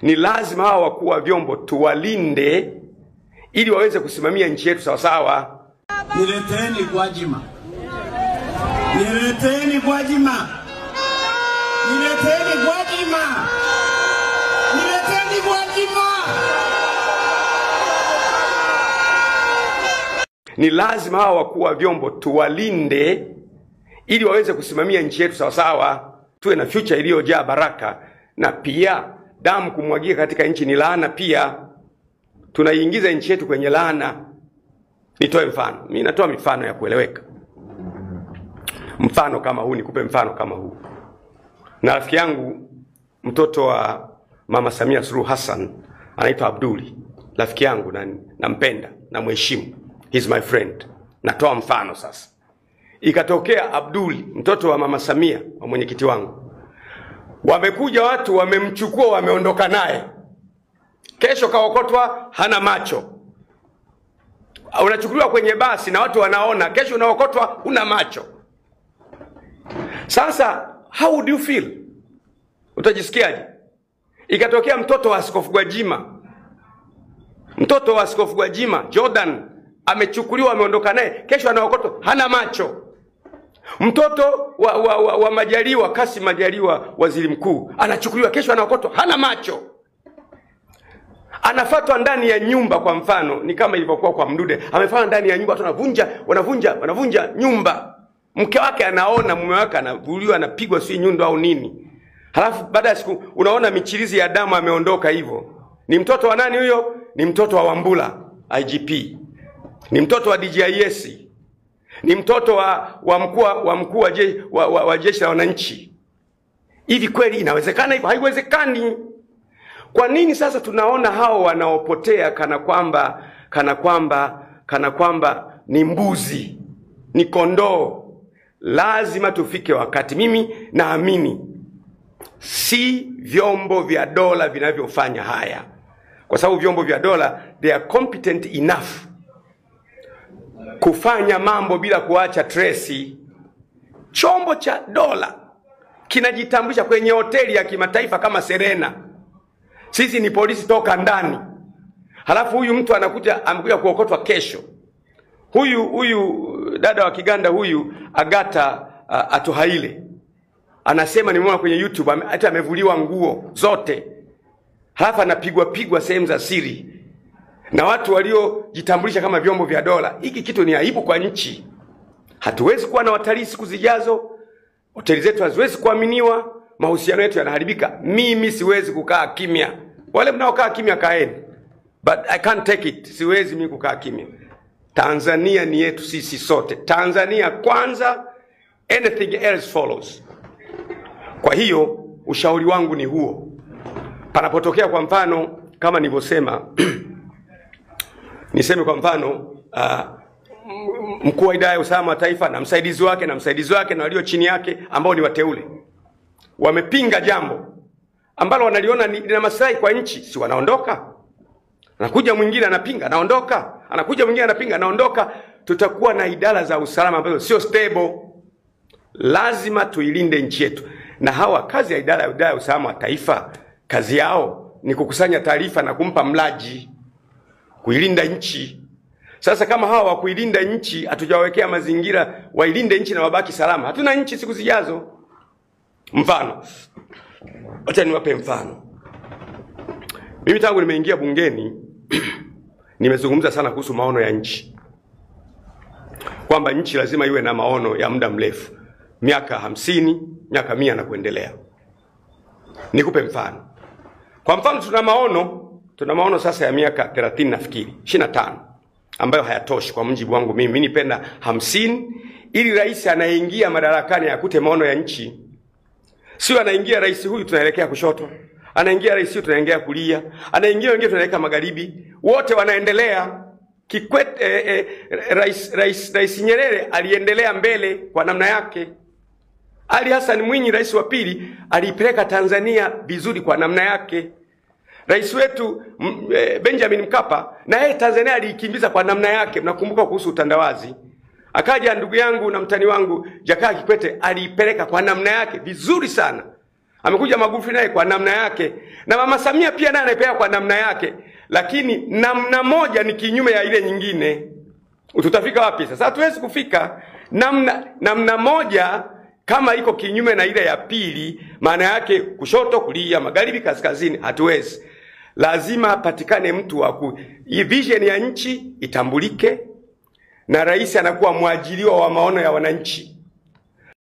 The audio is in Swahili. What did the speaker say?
Ni lazima hawa wakuu wa vyombo tuwalinde ili waweze kusimamia nchi yetu sawa sawa. Nileteni Gwajima. Nileteni Gwajima. Nileteni Gwajima. Nileteni Gwajima. Ni lazima hawa wakuu wa vyombo tuwalinde ili waweze kusimamia nchi yetu sawa sawa. Tuwe na future iliyojaa baraka, na pia damu kumwagia katika nchi ni laana pia. Tunaiingiza nchi yetu kwenye laana. Nitoe mfano. Mimi natoa mifano ya kueleweka. Mfano kama huu, nikupe mfano kama huu. Na rafiki yangu mtoto wa Mama Samia Suluhu Hassan anaitwa Abduli. Rafiki yangu nampenda na mheshimu. He's my friend. Natoa mfano sasa. Ikatokea Abduli, mtoto wa Mama Samia, wa mwenyekiti wangu. Wamekuja watu wamemchukua, wameondoka naye. Kesho kaokotwa hana macho. Unachukuliwa kwenye basi na watu wanaona, kesho unaokotwa huna macho. Sasa how would you feel? Utajisikiaje? Ikatokea mtoto wa Askofu Gwajima. Mtoto wa Askofu Gwajima, Jordan, amechukuliwa, ameondoka naye, kesho anaokotwa hana macho. Mtoto wa Majaliwa, Kassim Majaliwa, waziri mkuu, anachukuliwa, kesho anaokotwa hana macho. Anafatwa ndani ya nyumba. Kwa mfano ni kama ilivyokuwa kwa Mdude, amefatwa ndani ya nyumba, watu wanavunja nyumba. Mke wake anaona, mume wake anavuliwa, anapigwa si nyundo au nini. Halafu baada ya siku unaona michirizi ya damu, ameondoka hivyo. Ni mtoto wa nani huyo? Ni mtoto wa Wambura IGP. Ni mtoto wa DJIS. Ni mtoto wa mkuu wa jeshi la wananchi. Hivi kweli inawezekana hivyo? Haiwezekani. Kwa nini sasa tunaona hao wanaopotea kana kwamba ni mbuzi, ni kondoo? Lazima tufike wakati, mimi naamini si vyombo vya dola vinavyofanya haya, kwa sababu vyombo vya dola they are competent enough kufanya mambo bila kuacha trace. Chombo cha dola kinajitambulisha kwenye hoteli ya kimataifa kama Serena, sisi ni polisi toka ndani. Halafu huyu mtu amekuja kuokotwa kesho. Huyu dada wa Kiganda huyu Agata Atuhaile anasema, nimeona kwenye YouTube, hata amevuliwa nguo zote. Halafu anapigwa sehemu za siri na watu waliojitambulisha kama vyombo vya dola. Hiki kitu ni aibu kwa nchi. Hatuwezi kuwa na watalii siku zijazo. Hoteli zetu haziwezi kuaminiwa, mahusiano yetu yanaharibika. Mimi siwezi kukaa kimya. Wale mnaokaa kimya kaeni. But I can't take it. Siwezi mimi kukaa kimya. Tanzania ni yetu sisi sote. Tanzania kwanza, anything else follows. Kwa hiyo ushauri wangu ni huo. Panapotokea kwa mfano kama nilivyosema niseme kwa mfano mkuu wa idara ya usalama wa taifa na msaidizi wake na walio chini yake ambao ni wateule wamepinga jambo ambalo wanaliona lina maslahi kwa nchi, si wanaondoka? Anakuja mwingine anapinga, anaondoka. Anakuja mwingine anapinga, anaondoka. Tutakuwa na idara za usalama ambazo sio stable. Lazima tuilinde nchi yetu. Na hawa kazi ya idara ya usalama wa taifa, kazi yao ni kukusanya taarifa na kumpa mlaji, kuilinda nchi. Sasa kama hawa wa kuilinda nchi hatujawekea mazingira wailinde nchi na wabaki salama, hatuna nchi siku zijazo. Mfano, acha niwape mfano. Mimi tangu nimeingia bungeni nimezungumza sana kuhusu maono ya nchi, kwamba nchi lazima iwe na maono ya muda mrefu, miaka 50, miaka 100 na kuendelea. Nikupe mfano. Kwa mfano tuna maono sasa ya miaka 30 nafikiri 25 ambayo hayatoshi kwa mjibu wangu mimi. Mimi nipenda 50 ili rais anayeingia madarakani akute maono ya nchi. Sio anaingia rais huyu tunaelekea kushoto, anaingia rais huyu tunaelekea kulia, anaingia wengine tunaelekea magharibi, wote wanaendelea. Kikwete rais Nyerere aliendelea mbele kwa namna yake. Ali Hassan Mwinyi rais wa pili alipeleka Tanzania vizuri kwa namna yake. Rais wetu Benjamin Mkapa na yeye Tanzania aliikimbiza kwa namna yake. Mnakumbuka kuhusu utandawazi. Akaja ndugu yangu na mtani wangu Jakaya Kikwete aliipeleka kwa namna yake vizuri sana. Amekuja Magufuli naye kwa namna yake, na Mama Samia pia naye anapea kwa namna yake, lakini namna moja ni kinyume ya ile nyingine. Tutafika wapi sasa? Hatuwezi kufika. Namna moja kama iko kinyume na ile ya pili, maana yake kushoto, kulia, magharibi, kaskazini, hatuwezi. Lazima patikane mtu wa vision ya nchi itambulike, na rais anakuwa mwajiriwa wa maono ya wananchi.